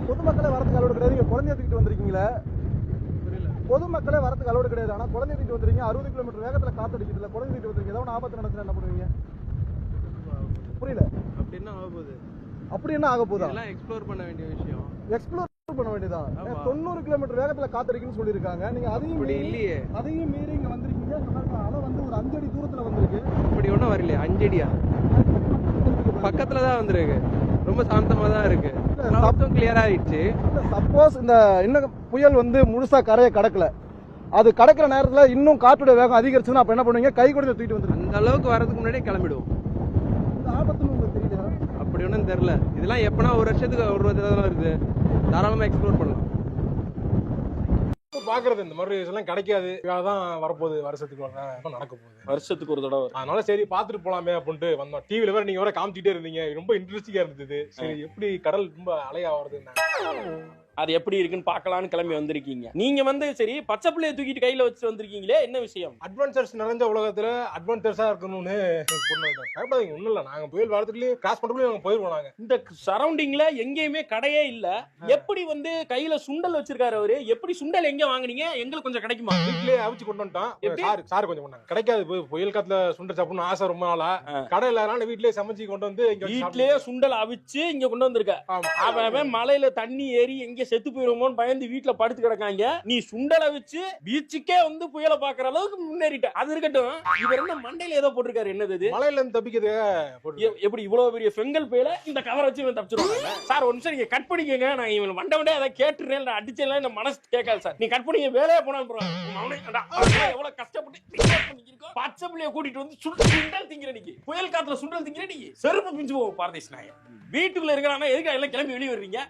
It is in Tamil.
பொதுமக்களே வரதுக்கு அலோடு கிடையாது. நீங்க குழந்தைய தூக்கிட்டு வந்திருக்கீங்களே, பொதுமக்களே வரதுக்கு அலோடு கிடையாது. ஆனா குழந்தைய தூக்கிட்டு வந்துருக்கீங்க, 60 கிலோமீட்டர் வேகத்துல காத்தடிக்குதுல, குழந்தைய தூக்கிட்டு வந்திருக்கீங்க, ஏதாவது ஆபத்து நடந்துச்சுன்னா என்ன பண்ணுவீங்க? புரியல. அப்படி என்ன ஆக போகுது? அப்படி என்ன ஆக போகுதா? எல்லாம் எக்ஸ்ப்ளோர் பண்ண வேண்டிய விஷயம். எக்ஸ்ப்ளோர் பண்ண வேண்டியதான். 90 கிலோமீட்டர் வேகத்துல காத்தடிக்குன்னு சொல்லியிருக்காங்க. நீங்க அதையும் மீறி இங்க வந்திருக்கீங்க. அலை வந்து ஒரு 5 அடி தூரத்துல வந்திருக்கு. அப்படி ஒன்றும் வரலையே. 5 அடியா? பக்கத்துல தான் வந்திருக்கு. ரொம்ப சாந்தமா தான் இருக்கு. சத்தம் கிளியரா ஆயிடுச்சு. சப்போஸ் இந்த இன்னும் புயல் வந்து முழுசா கரையை கடக்கல, அது கடக்கிற நேரத்துல இன்னும் காற்றோட வேகம் அதிகரிச்சுன்னா அப்ப என்ன பண்ணுவீங்க? கை கொடுத்து தூக்கிட்டு வந்துருங்க. அந்த அளவுக்கு வரதுக்கு முன்னாடியே கிளம்பிடுவோம். இந்த ஆபத்துன்னு உங்களுக்கு தெரியல? அப்படி ஒன்றும் தெரியல. இதெல்லாம் எப்பனா ஒரு வருஷத்துக்கு ஒரு தடவை வருது. தாராளமா எக்ஸ்ப்ளோர் பண்ணலாம். பாக்குறது இந்த மாதிரி எல்லாம் கிடைக்காது. அதான் வரப்போகுது, வருஷத்துக்கு நடக்க போகுது, வருஷத்துக்கு ஒரு தடவை. அதனால சரி பாத்துட்டு போலாமே அப்படின்ட்டு வந்தோம். டிவில வேற நீங்க வேற காமிச்சிட்டே இருந்தீங்க, ரொம்ப இன்ட்ரெஸ்டிங்கா இருந்தது. சரி எப்படி கடல் ரொம்ப அலையா வருது, அது எப்படி இருக்குன்னு பாக்கலாம்னு கிளம்பி வந்திருக்கீங்க. நீங்க வந்து சரி பச்சை பிள்ளைய தூக்கிட்டு கையில வச்சு வந்திருக்கீங்களே, என்ன விஷயம்? அட்வென்ச்சர்ஸ் நிறைஞ்ச உலகத்துல அட்வென்ச்சர்ஸா இருக்கணும்னு பயப்படாதீங்க. ஒண்ணும் இல்ல, நாங்க புயல் வரதுலயும் கிராஸ் பண்ணக்குள்ளயும் நாங்க போயிருவோம். நாங்க இந்த சரௌண்டிங்ல எங்கேயுமே கடையே இல்ல. எப்படி வந்து கையில சுண்டல் வச்சிருக்காரு அவரு? எப்படி சுண்டல் எங்க வாங்குனீங்க? எங்களுக்கு கொஞ்சம் கிடைக்குமா? வீட்லயே அவிச்சு கொண்டு வந்துட்டோம். சார் கொஞ்சம் கொண்டாங்க. கிடைக்காது, புயல் காத்துல சுண்டல் சாப்பிடணும் ஆசை ரொம்ப நாளா. கடை இல்லாதனால வீட்லயே சமைச்சு கொண்டு வந்து வீட்லயே சுண்டல் அவிச்சு இங்க கொண்டு வந்திருக்க. அவன் மலையில தண்ணி ஏறி எங்க செத்து போயிருமோன்னு பயந்து வீட்டுல படுத்து கிடக்காங்க. நீ சுண்டலை வச்சு பீச்சுக்கே வந்து புயலை பாக்குற அளவுக்கு முன்னேறிட்ட. அது இருக்கட்டும், இவர் என்ன மண்டையில ஏதோ போட்டிருக்காரு? என்னது? மலையில இருந்து தப்பிக்கிறது. எப்படி இவ்வளவு பெரிய செங்கல் பேல இந்த கவரை வச்சு இவன் தப்பிச்சிருவாங்க? சார் ஒரு நிமிஷம் நீங்க கட் பண்ணிக்கங்க. நான் இவன் மண்டை அதை கேட்டுறேன், அடிச்சேன், இந்த மனசு கேட்காது சார். நீ கட் பண்ணிக்க, வேலையா போனா எவ்வளவு கஷ்டப்பட்டு பச்சை பிள்ளைய கூட்டிட்டு வந்து சுண்டல் திங்கிற நீ. புயல் காத்துல சுண்டல் திங்கிற நீ செருப்பு பிஞ்சு போவோம். பாரதேஷ் நாயர் வீட்டுக்குள்ள இருக்கிறானா எதுக்கு எல்லாம் கிளம்பி வெளியே வர்றீங்க?